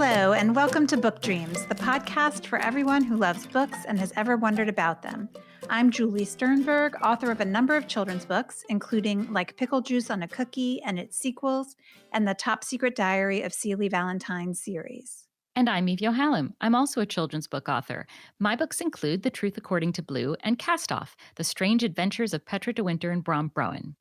Hello, and welcome to Book Dreams, the podcast for everyone who loves books and has ever wondered about them. I'm Julie Sternberg, author of a number of children's books, including Like Pickle Juice on a Cookie and its sequels, and the Top Secret Diary of Celie Valentine series. And I'm Eve Yohalem. I'm also a children's book author. My books include The Truth According to Blue and Cast Off, The Strange Adventures of Petra de Winter and Brom Browen.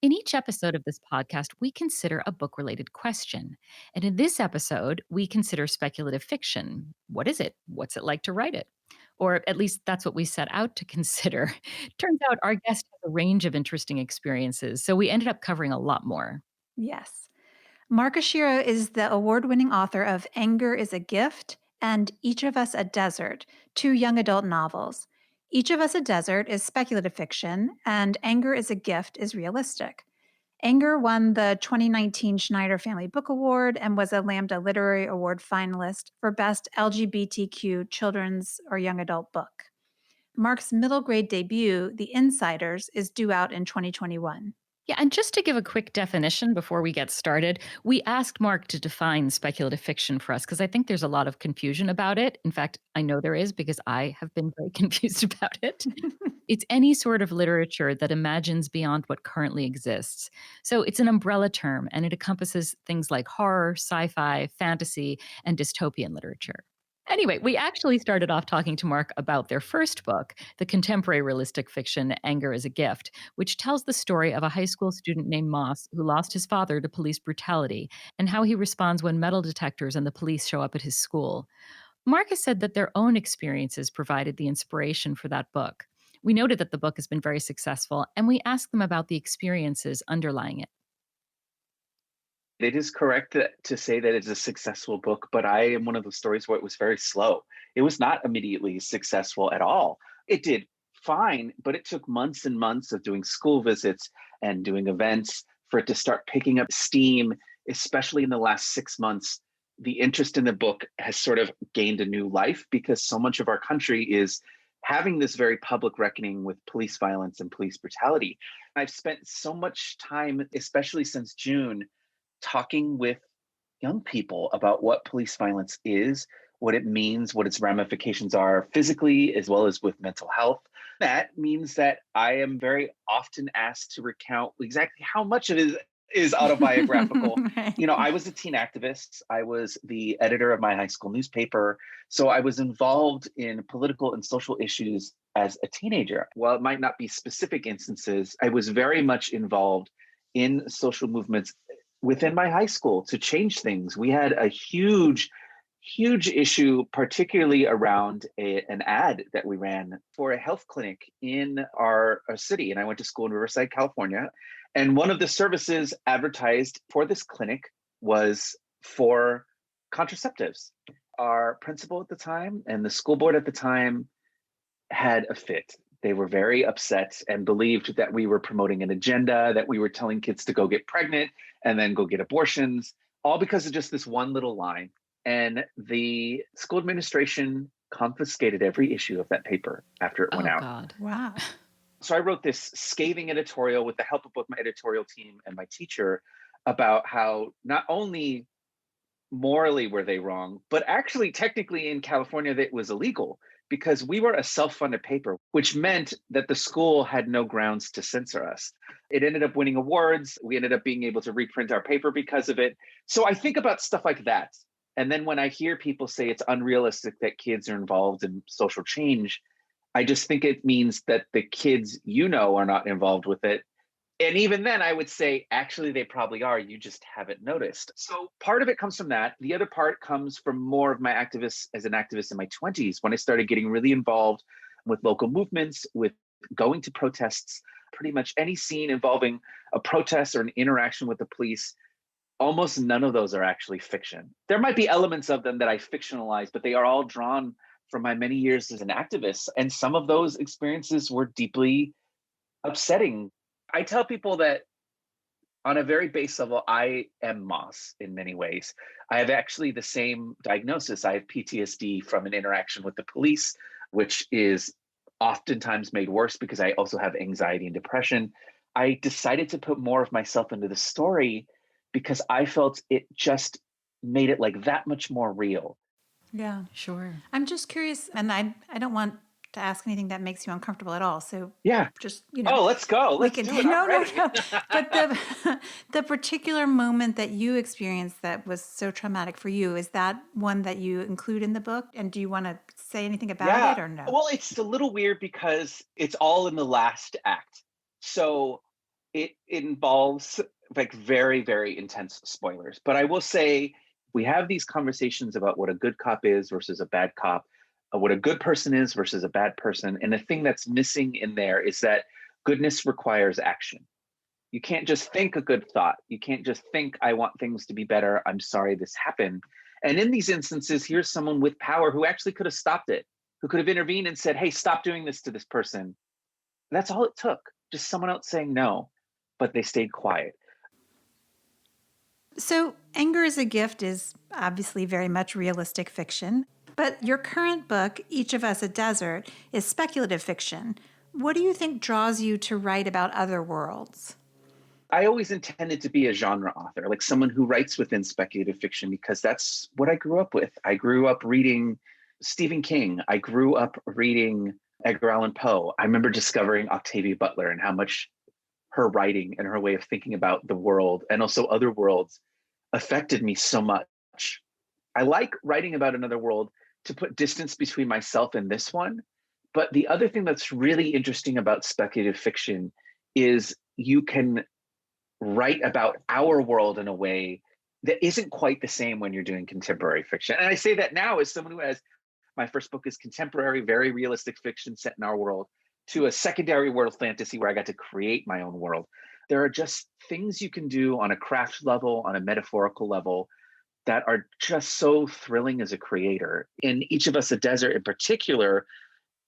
In each episode of this podcast, we consider a book-related question. And in this episode, we consider speculative fiction. What is it? What's it like to write it? Or at least that's what we set out to consider. Turns out our guest has a range of interesting experiences, so we ended up covering a lot more. Yes. Mark Oshiro is the award-winning author of Anger is a Gift and Each of Us a Desert, two young adult novels. Each of Us a Desert is speculative fiction, and Anger is a Gift is realistic. Anger won the 2019 Schneider Family Book Award and was a Lambda Literary Award finalist for Best LGBTQ Children's or Young Adult Book. Mark's middle grade debut, The Insiders, is due out in 2021. Yeah, and just to give a quick definition before we get started, we asked Mark to define speculative fiction for us because I think there's a lot of confusion about it. In fact, I know there is because I have been very confused about it. It's any sort of literature that imagines beyond what currently exists. So it's an umbrella term, and it encompasses things like horror, sci-fi, fantasy, and dystopian literature. Anyway, we actually started off talking to Mark about their first book, the contemporary realistic fiction Anger is a Gift, which tells the story of a high school student named Moss who lost his father to police brutality and how he responds when metal detectors and the police show up at his school. Mark has said that their own experiences provided the inspiration for that book. We noted that the book has been very successful, and we asked them about the experiences underlying it. It is correct to say that it's a successful book, but I am one of those stories where it was very slow. It was not immediately successful at all. It did fine, but it took months and months of doing school visits and doing events for it to start picking up steam, especially in the last 6 months. The interest in the book has sort of gained a new life because so much of our country is having this very public reckoning with police violence and police brutality. I've spent so much time, especially since June, talking with young people about what police violence is, what it means, what its ramifications are physically, as well as with mental health. That means that I am very often asked to recount exactly how much of it is autobiographical. Right. I was a teen activist. I was the editor of my high school newspaper. So I was involved in political and social issues as a teenager. While it might not be specific instances, I was very much involved in social movements within my high school to change things. We had a huge issue, particularly around an ad that we ran for a health clinic in our city. And I went to school in Riverside, California. And one of the services advertised for this clinic was for contraceptives. Our principal at the time and the school board at the time had a fit. They were very upset and believed that we were promoting an agenda, that we were telling kids to go get pregnant and then go get abortions, all because of just this one little line. And the school administration confiscated every issue of that paper after it went out. God. Wow. So I wrote this scathing editorial with the help of both my editorial team and my teacher about how not only morally were they wrong, but actually technically in California that was illegal, because we were a self-funded paper, which meant that the school had no grounds to censor us. It ended up winning awards. We ended up being able to reprint our paper because of it. So I think about stuff like that. And then when I hear people say it's unrealistic that kids are involved in social change, I just think it means that the kids are not involved with it. And even then, I would say, actually, they probably are. You just haven't noticed. So part of it comes from that. The other part comes from more of my activists as an activist in my 20s, when I started getting really involved with local movements, with going to protests, pretty much any scene involving a protest or an interaction with the police. Almost none of those are actually fiction. There might be elements of them that I fictionalize, but they are all drawn from my many years as an activist. And some of those experiences were deeply upsetting. I tell people that on a very base level, I am Moss in many ways. I have actually the same diagnosis. I have PTSD from an interaction with the police, which is oftentimes made worse because I also have anxiety and depression. I decided to put more of myself into the story because I felt it just made it like that much more real. Yeah. Sure. I'm just curious, and I don't want to ask anything that makes you uncomfortable at all. So Yeah. just, Oh, let's go. we Let's could, do it. I'm no, no, ready. no. But the particular moment that you experienced that was so traumatic for you, is that one that you include in the book? And do you want to say anything about Yeah. it or no? Well, it's a little weird because it's all in the last act. So it involves like very, very intense spoilers. But I will say we have these conversations about what a good cop is versus a bad cop, what a good person is versus a bad person. And the thing that's missing in there is that goodness requires action. You can't just think a good thought. You can't just think, I want things to be better. I'm sorry this happened. And in these instances, here's someone with power who actually could have stopped it, who could have intervened and said, hey, stop doing this to this person. That's all it took. Just someone else saying no, but they stayed quiet. So, Anger is a Gift is obviously very much realistic fiction, but your current book, Each of Us a Desert, is speculative fiction. What do you think draws you to write about other worlds? I always intended to be a genre author, like someone who writes within speculative fiction, because that's what I grew up with. I grew up reading Stephen King. I grew up reading Edgar Allan Poe. I remember discovering Octavia Butler and how much her writing and her way of thinking about the world and also other worlds affected me so much. I like writing about another world to put distance between myself and this one. But the other thing that's really interesting about speculative fiction is you can write about our world in a way that isn't quite the same when you're doing contemporary fiction. And I say that now as someone who has, my first book is contemporary, very realistic fiction set in our world, to a secondary world fantasy where I got to create my own world. There are just things you can do on a craft level, on a metaphorical level, that are just so thrilling as a creator. In Each of Us a Desert in particular,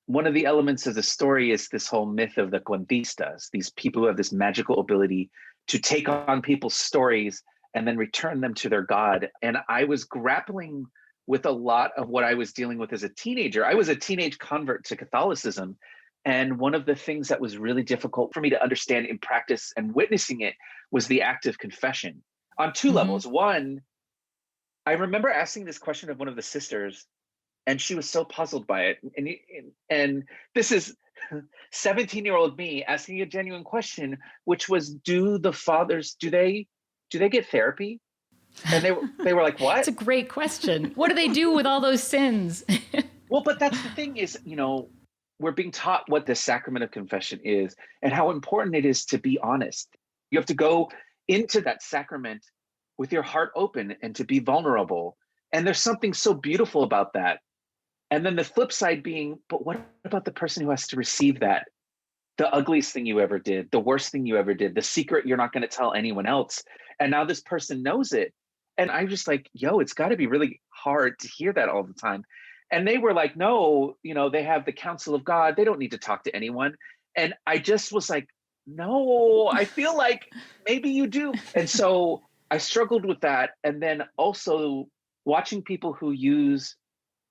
one of the elements of the story is this whole myth of the cuentistas, these people who have this magical ability to take on people's stories and then return them to their God. And I was grappling with a lot of what I was dealing with as a teenager. I was a teenage convert to Catholicism. And one of the things that was really difficult for me to understand in practice and witnessing it was the act of confession on two Mm-hmm. levels. One, I remember asking this question of one of the sisters, and she was so puzzled by it. And this is 17-year-old me asking a genuine question, which was, do the fathers, do they get therapy? And they were like, It's what? a great question. What do they do with all those sins? Well, but that's the thing is, we're being taught what the sacrament of confession is and how important it is to be honest. You have to go into that sacrament with your heart open and to be vulnerable. And there's something so beautiful about that. And then the flip side being, but what about the person who has to receive that? The ugliest thing you ever did, the worst thing you ever did, the secret you're not going to tell anyone else. And now this person knows it. And I'm just like, yo, it's got to be really hard to hear that all the time. And they were like, no, they have the counsel of God. They don't need to talk to anyone. And I just was like, no, I feel like maybe you do. And so I struggled with that. And then also watching people who use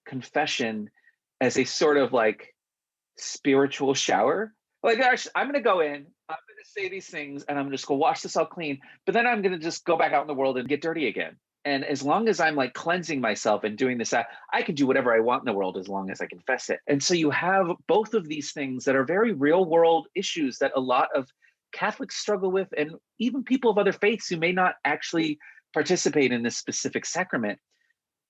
confession as a sort of like spiritual shower. Like, gosh, I'm going to go in, I'm going to say these things, and I'm just going to wash this all clean. But then I'm going to just go back out in the world and get dirty again. And as long as I'm like cleansing myself and doing this, I can do whatever I want in the world as long as I confess it. And so you have both of these things that are very real world issues that a lot of Catholics struggle with, and even people of other faiths who may not actually participate in this specific sacrament.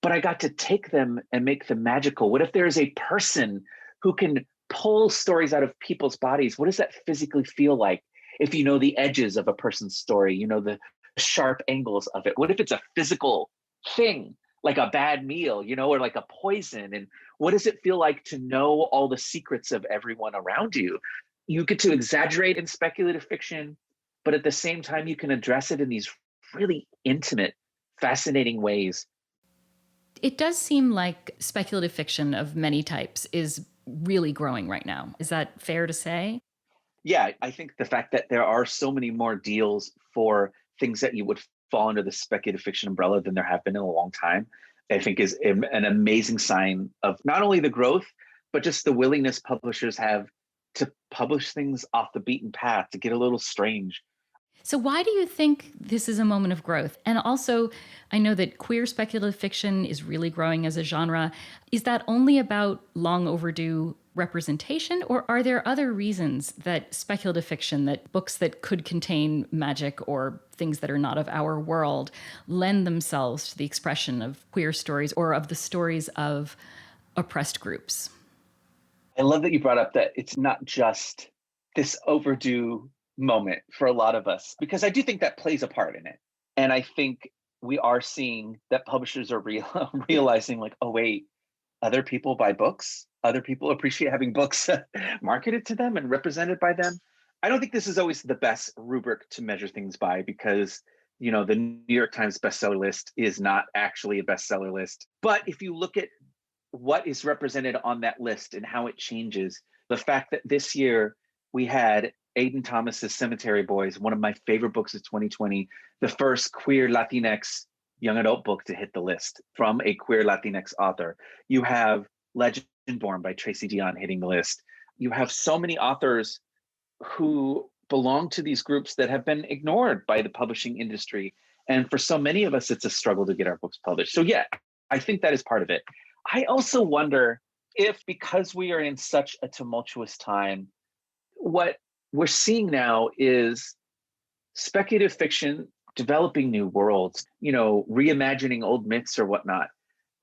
But I got to take them and make them magical. What if there is a person who can pull stories out of people's bodies? What does that physically feel like? If you know the edges of a person's story, the sharp angles of it. What if it's a physical thing, like a bad meal, or like a poison? And what does it feel like to know all the secrets of everyone around you? You get to exaggerate in speculative fiction, but at the same time, you can address it in these really intimate, fascinating ways. It does seem like speculative fiction of many types is really growing right now. Is that fair to say? Yeah, I think the fact that there are so many more deals for things that you would fall under the speculative fiction umbrella than there have been in a long time, I think is an amazing sign of not only the growth, but just the willingness publishers have to publish things off the beaten path, to get a little strange. So, why do you think this is a moment of growth? And also, I know that queer speculative fiction is really growing as a genre. Is that only about long overdue representation, or are there other reasons that speculative fiction, that books that could contain magic or things that are not of our world, lend themselves to the expression of queer stories or of the stories of oppressed groups? I love that you brought up that it's not just this overdue moment for a lot of us, because I do think that plays a part in it. And I think we are seeing that publishers are realizing, like, oh, wait, other people buy books. Other people appreciate having books marketed to them and represented by them. I don't think this is always the best rubric to measure things by, because the New York Times bestseller list is not actually a bestseller list. But if you look at what is represented on that list and how it changes, the fact that this year we had Aiden Thomas's Cemetery Boys, one of my favorite books of 2020, the first queer Latinx young adult book to hit the list from a queer Latinx author. You have Legend Born by Tracy Dion hitting the list. You have so many authors who belong to these groups that have been ignored by the publishing industry. And for so many of us, it's a struggle to get our books published. So yeah, I think that is part of it. I also wonder if, because we are in such a tumultuous time, what we're seeing now is speculative fiction developing new worlds, reimagining old myths or whatnot.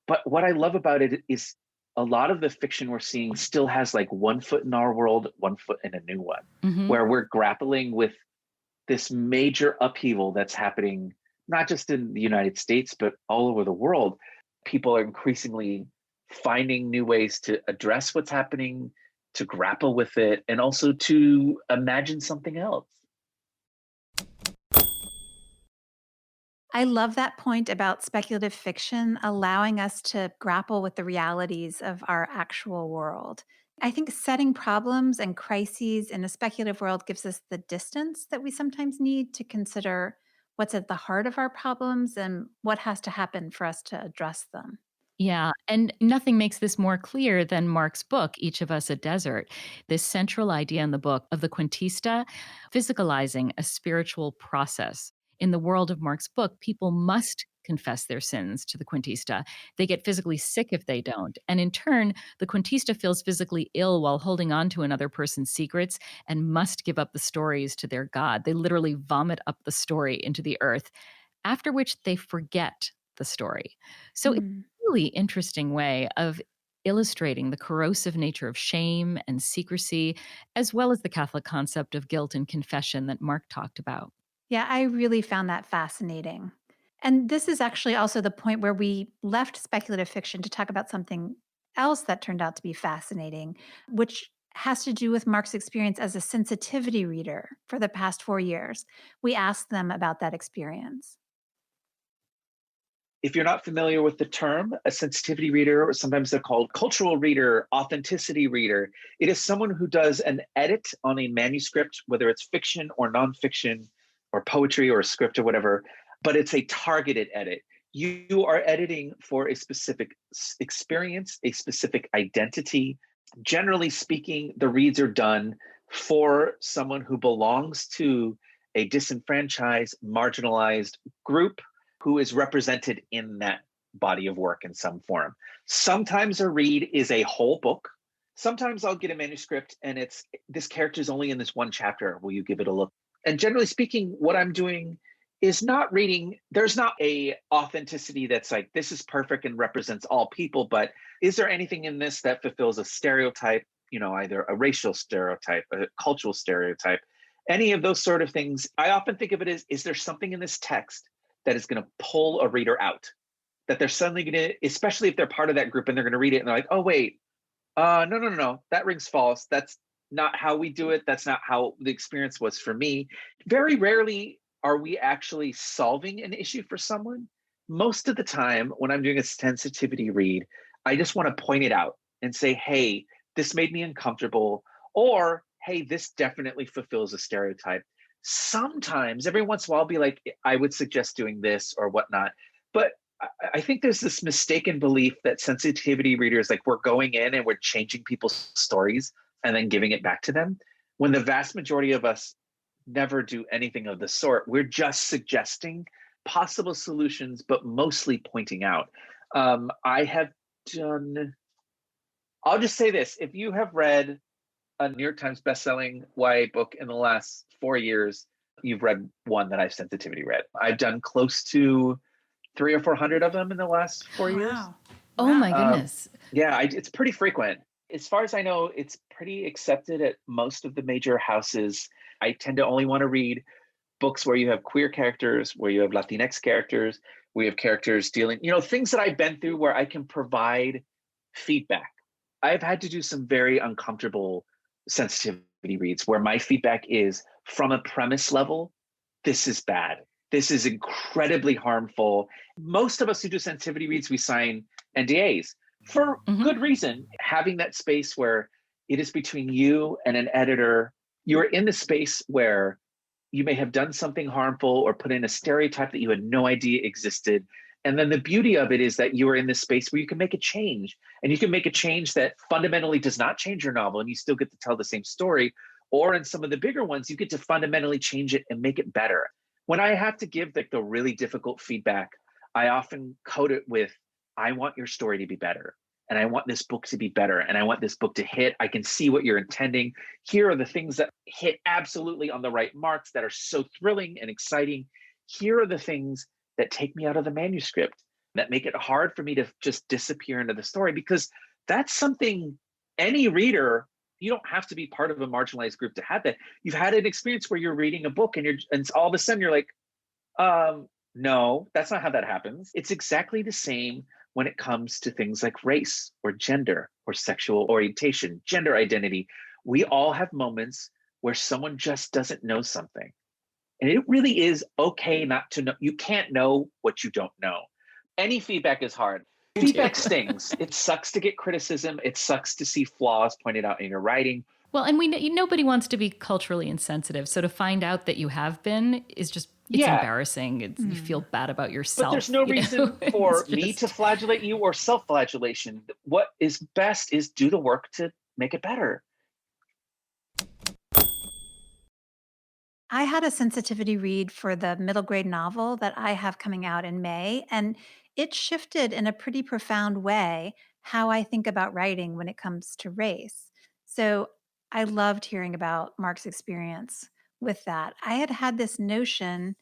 But what I love about it is a lot of the fiction we're seeing still has like one foot in our world, one foot in a new one, Mm-hmm. where we're grappling with this major upheaval that's happening, not just in the United States, but all over the world. People are increasingly finding new ways to address what's happening, to grapple with it, and also to imagine something else. I love that point about speculative fiction allowing us to grapple with the realities of our actual world. I think setting problems and crises in a speculative world gives us the distance that we sometimes need to consider what's at the heart of our problems and what has to happen for us to address them. Yeah, and nothing makes this more clear than Mark's book, Each of Us a Desert. This central idea in the book of the quintista physicalizing a spiritual process. In the world of Mark's book, people must confess their sins to the quintista. They get physically sick if they don't. And in turn, the quintista feels physically ill while holding on to another person's secrets and must give up the stories to their God. They literally vomit up the story into the earth, after which they forget the story. So Hmm. really interesting way of illustrating the corrosive nature of shame and secrecy, as well as the Catholic concept of guilt and confession that Mark talked about. Yeah, I really found that fascinating. And this is actually also the point where we left speculative fiction to talk about something else that turned out to be fascinating, which has to do with Mark's experience as a sensitivity reader for the past 4 years. We asked them about that experience. If you're not familiar with the term, a sensitivity reader, or sometimes they're called cultural reader, authenticity reader, it is someone who does an edit on a manuscript, whether it's fiction or nonfiction or poetry or a script or whatever, but it's a targeted edit. You are editing for a specific experience, a specific identity. Generally speaking, the reads are done for someone who belongs to a disenfranchised, marginalized group who is represented in that body of work in some form. Sometimes a read is a whole book. Sometimes I'll get a manuscript and it's, this character is only in this one chapter. Will you give it a look? And generally speaking, what I'm doing is not reading, there's not a authenticity that's like, this is perfect and represents all people, but is there anything in this that fulfills a stereotype, either a racial stereotype, a cultural stereotype, any of those sort of things? I often think of it as, is there something in this text that is going to pull a reader out, that they're suddenly going to, especially if they're part of that group and they're going to read it and they're like, oh, wait, no, that rings false. That's not how we do it. That's not how the experience was for me. Very rarely are we actually solving an issue for someone. Most of the time when I'm doing a sensitivity read, I just want to point it out and say, hey, this made me uncomfortable, or hey, this definitely fulfills a stereotype. Sometimes, every once in a while, I'll be like, I would suggest doing this or whatnot. But I think there's this mistaken belief that sensitivity readers, like, we're going in and we're changing people's stories and then giving it back to them, when the vast majority of us never do anything of the sort. We're just suggesting possible solutions, but mostly pointing out. I have done, I'll just say this. If you have read a New York Times bestselling YA book in the last 4 years, you've read one that I've sensitivity read. I've done close to 300 or 400 of them in the last 4 years. Wow. Oh my Wow. goodness. Yeah, it's pretty frequent. As far as I know, it's pretty accepted at most of the major houses. I tend to only want to read books where you have queer characters, where you have Latinx characters, where you have characters dealing, things that I've been through where I can provide feedback. I've had to do some very uncomfortable sensitivity reads where my feedback is from a premise level, this is bad. This is incredibly harmful. Most of us who do sensitivity reads, we sign NDAs for good reason. Having that space where it is between you and an editor, you're in the space where you may have done something harmful or put in a stereotype that you had no idea existed. And then the beauty of it is that you are in this space where you can make a change, and you can make a change that fundamentally does not change your novel and you still get to tell the same story. Or in some of the bigger ones, you get to fundamentally change it and make it better. When I have to give the really difficult feedback, I often code it with, I want your story to be better. And I want this book to be better. And I want this book to hit. I can see what you're intending. Here are the things that hit absolutely on the right marks that are so thrilling and exciting. Here are the things that take me out of the manuscript, that make it hard for me to just disappear into the story, because that's something any reader, you don't have to be part of a marginalized group to have that. You've had an experience where you're reading a book and all of a sudden you're like, no, that's not how that happens. It's exactly the same when it comes to things like race or gender or sexual orientation, gender identity. We all have moments where someone just doesn't know something. And it really is okay not to know. You can't know what you don't know. Any feedback is hard. Feedback stings. It sucks to get criticism. It sucks to see flaws pointed out in your writing. Well, and nobody wants to be culturally insensitive. So to find out that you have been is just, it's embarrassing. You feel bad about yourself. But there's no reason for me just to flagellate you or self-flagellation. What is best is do the work to make it better. I had a sensitivity read for the middle grade novel that I have coming out in May, and it shifted in a pretty profound way how I think about writing when it comes to race. So I loved hearing about Mark's experience with that. I had had this notion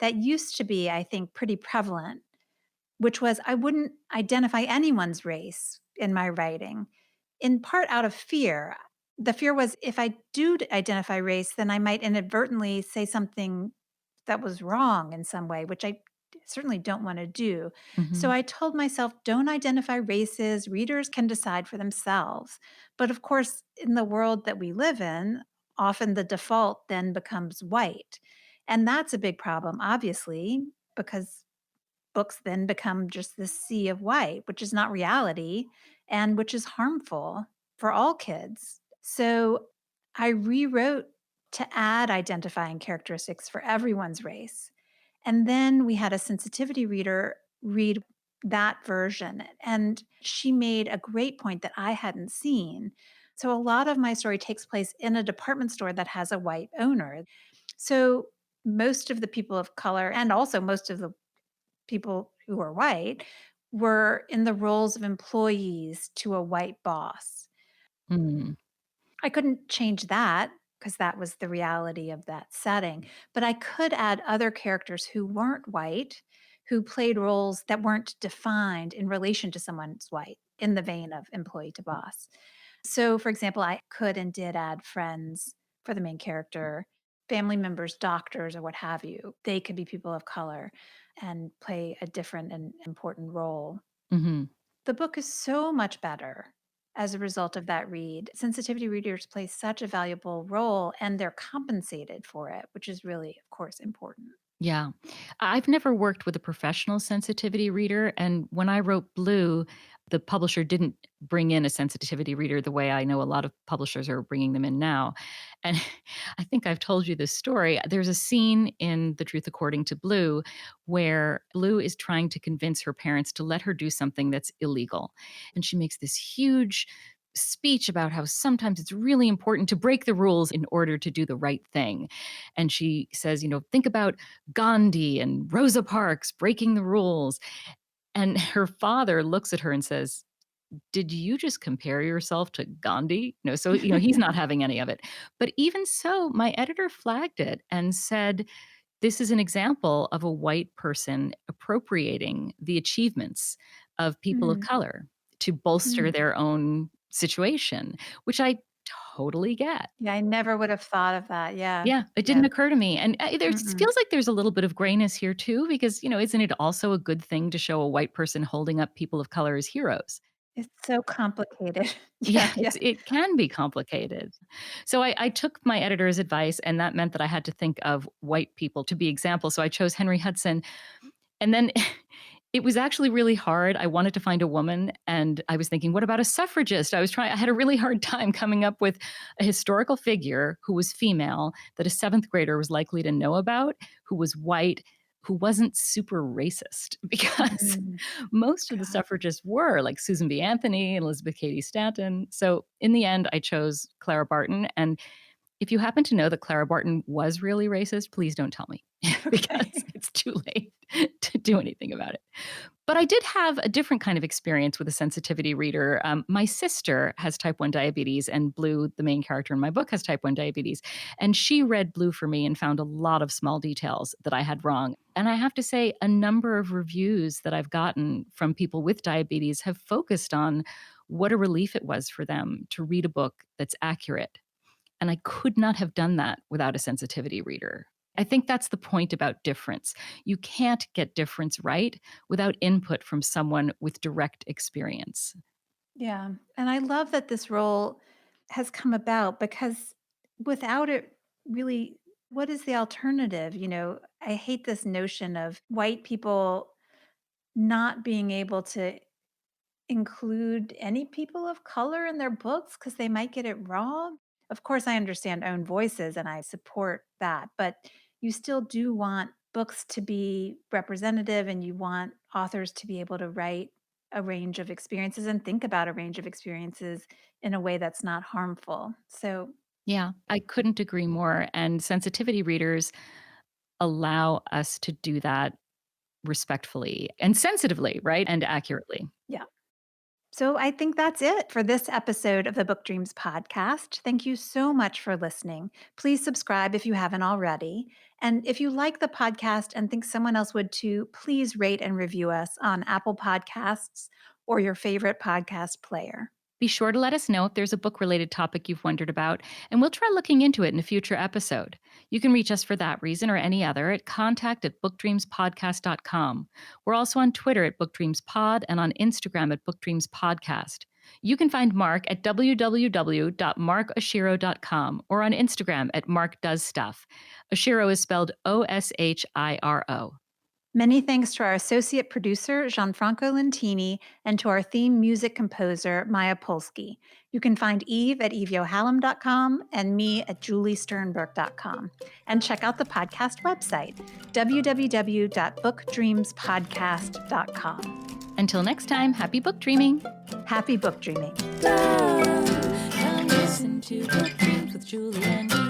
that used to be, I think, pretty prevalent, which was I wouldn't identify anyone's race in my writing, in part out of fear. The fear was if I do identify race, then I might inadvertently say something that was wrong in some way, which I certainly don't want to do. So I told myself, don't identify races. Readers can decide for themselves. But of course, in the world that we live in, often the default then becomes white. And that's a big problem, obviously, because books then become just this sea of white, which is not reality and which is harmful for all kids. So I rewrote to add identifying characteristics for everyone's race. And then we had a sensitivity reader read that version. And she made a great point that I hadn't seen. So a lot of my story takes place in a department store that has a white owner. So most of the people of color and also most of the people who are white were in the roles of employees to a white boss. I couldn't change that because that was the reality of that setting, but I could add other characters who weren't white, who played roles that weren't defined in relation to someone's white in the vein of employee to boss. So, for example, I could and did add friends for the main character, family members, doctors, or what have you. They could be people of color and play a different and important role. The book is so much better as a result of that read. Sensitivity readers play such a valuable role and they're compensated for it, which is really, of course, important. Yeah. I've never worked with a professional sensitivity reader. And when I wrote Blue, the publisher didn't bring in a sensitivity reader the way I know a lot of publishers are bringing them in now. And I think I've told you this story. There's a scene in The Truth According to Blue where Blue is trying to convince her parents to let her do something that's illegal. And she makes this huge speech about how sometimes it's really important to break the rules in order to do the right thing. And she says, think about Gandhi and Rosa Parks breaking the rules. And her father looks at her and says, did you just compare yourself to Gandhi? No, so, he's not having any of it. But even so, my editor flagged it and said, this is an example of a white person appropriating the achievements of people of Mm, color to bolster mm. their own situation, which I totally get. Yeah, I never would have thought of that. Yeah. Yeah, it didn't Yeah. occur to me. And there Mm-mm. feels like there's a little bit of grayness here too, because, isn't it also a good thing to show a white person holding up people of color as heroes? It's so complicated. Yeah, Yeah, yeah. it can be complicated. So I took my editor's advice, and that meant that I had to think of white people to be examples. So I chose Henry Hudson. And then it was actually really hard. I wanted to find a woman, and I was thinking, what about a suffragist? I had a really hard time coming up with a historical figure who was female that a seventh grader was likely to know about, who was white, who wasn't super racist, because Mm, most of the God. suffragists were like Susan B. Anthony, Elizabeth Cady Stanton. So in the end, I chose Clara Barton. And if you happen to know that Clara Barton was really racist, please don't tell me because Okay. it's too late to do anything about it. But I did have a different kind of experience with a sensitivity reader. My sister has type 1 diabetes, and Blue, the main character in my book, has type 1 diabetes. And she read Blue for me and found a lot of small details that I had wrong. And I have to say, a number of reviews that I've gotten from people with diabetes have focused on what a relief it was for them to read a book that's accurate, and I could not have done that without a sensitivity reader. I think that's the point about difference. You can't get difference right without input from someone with direct experience. Yeah. And I love that this role has come about because without it, really, what is the alternative? I hate this notion of white people not being able to include any people of color in their books because they might get it wrong. Of course, I understand own voices and I support that, but you still do want books to be representative and you want authors to be able to write a range of experiences and think about a range of experiences in a way that's not harmful. So, Yeah, I couldn't agree more. And sensitivity readers allow us to do that respectfully and sensitively, right? And accurately. yeah. So I think that's it for this episode of the Book Dreams podcast. Thank you so much for listening. Please subscribe if you haven't already. And if you like the podcast and think someone else would too, please rate and review us on Apple Podcasts or your favorite podcast player. Be sure to let us know if there's a book related topic you've wondered about, and we'll try looking into it in a future episode. You can reach us for that reason or any other at contact@bookdreamspodcast.com. We're also on Twitter at bookdreamspod and on Instagram at bookdreamspodcast. You can find Mark at www.markoshiro.com or on Instagram at markdoesstuff. Oshiro is spelled Oshiro. Many thanks to our associate producer, Gianfranco Lentini, and to our theme music composer, Maya Polsky. You can find Eve at eveyohallam.com and me at juliesternberg.com. And check out the podcast website, www.bookdreamspodcast.com. Until next time, happy book dreaming. Happy book dreaming. Come listen to Book Dreams with Julie and me.